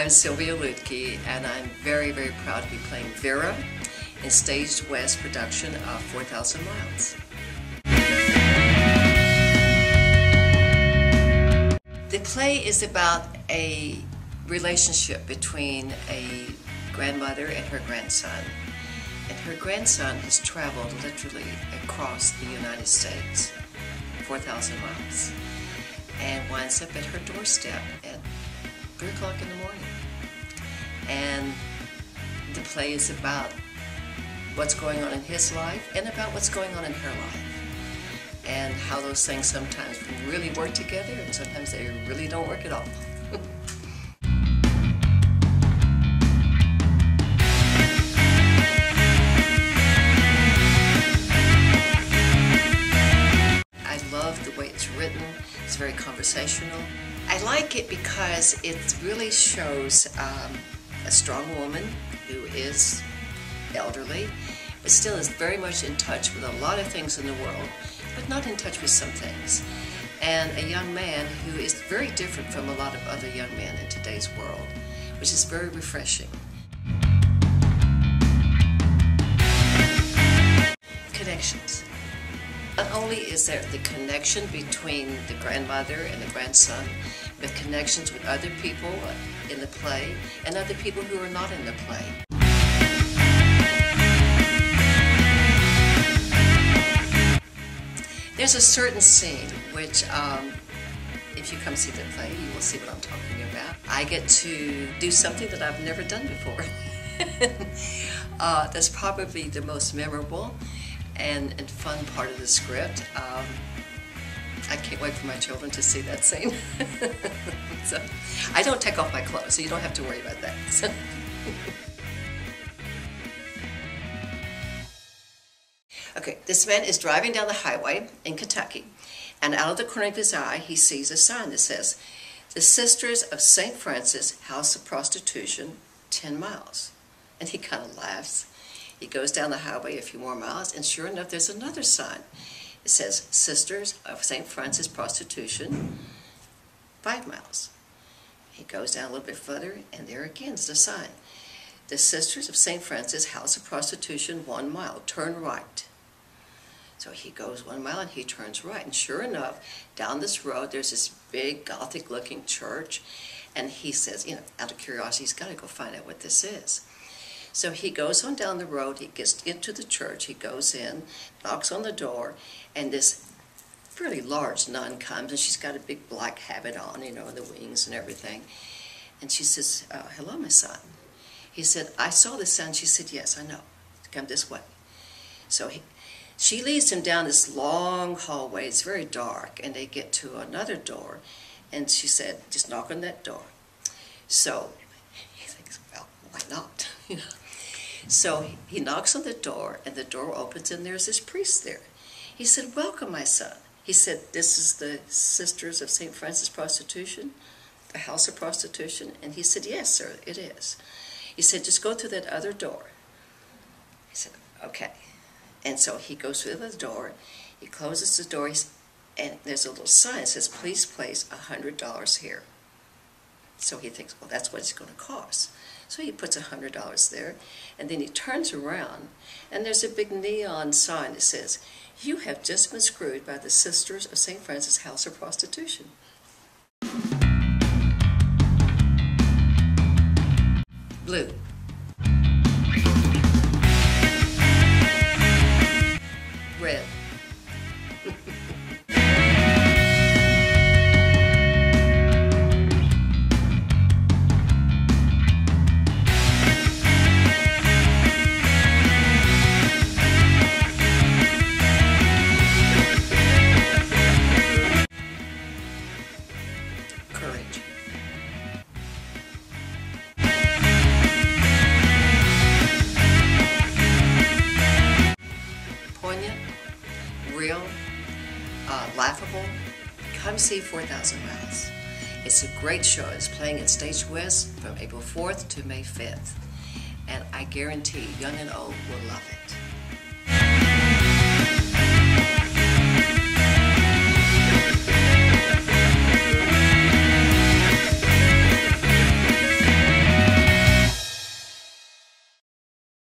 I'm Sylvia Lutke, and I'm very, very proud to be playing Vera in Staged West production of 4,000 Miles. The play is about a relationship between a grandmother and her grandson. And her grandson has traveled literally across the United States, 4,000 miles, and winds up at her doorstep at 3 o'clock in the morning. And the play is about what's going on in his life and about what's going on in her life, and how those things sometimes really work together and sometimes they really don't work at all. I love the way it's written. It's very conversational. I like it because it really shows a strong woman who is elderly, but still is very much in touch with a lot of things in the world, but not in touch with some things. And a young man who is very different from a lot of other young men in today's world, which is very refreshing. Connections. Not only is there the connection between the grandmother and the grandson, but connections with other people in the play and other people who are not in the play. There's a certain scene which, if you come see the play, you will see what I'm talking about. I get to do something that I've never done before. That's probably the most memorable and fun part of the script. I can't wait for my children to see that scene. So, I don't take off my clothes, so you don't have to worry about that. So. Okay, this man is driving down the highway in Kentucky, and out of the corner of his eye, he sees a sign that says, "The Sisters of St. Francis, House of Prostitution, 10 miles. And he kind of laughs. He goes down the highway a few more miles, and sure enough, there's another sign. It says, Sisters of St. Francis Prostitution, 5 miles. He goes down a little bit further, and there again is the sign. The Sisters of St. Francis, House of Prostitution, 1 mile. Turn right. So he goes 1 mile, and he turns right. And sure enough, down this road, there's this big Gothic-looking church. And he says, out of curiosity, he's got to go find out what this is. So he goes on down the road, he gets into the church, he goes in, knocks on the door, and this fairly large nun comes, and she's got a big black habit on, the wings and everything. And she says, "Hello, my son." He said, "I saw this sign." She said, "Yes, I know. Come this way." So she leads him down this long hallway. It's very dark, and they get to another door, and she said, "Just knock on that door." So he thinks, well, why not? So he knocks on the door, and the door opens, and there's this priest there. He said, "Welcome, my son." He said, "This is the Sisters of St. Francis Prostitution, the House of Prostitution?" And he said, "Yes, sir, it is." He said, "Just go through that other door." He said, "Okay." And so he goes through the door, he closes the door, and there's a little sign that says, "Please place $100 here." So he thinks, well, that's what it's going to cost. So he puts $100 there, and then he turns around, and there's a big neon sign that says, "You have just been screwed by the Sisters of St. Francis House of Prostitution." Blue. Red. Courage. Poignant, real, laughable. Come see 4,000 Miles. It's a great show. It's playing at Staged West from April 4th to May 5th. And I guarantee young and old will love it.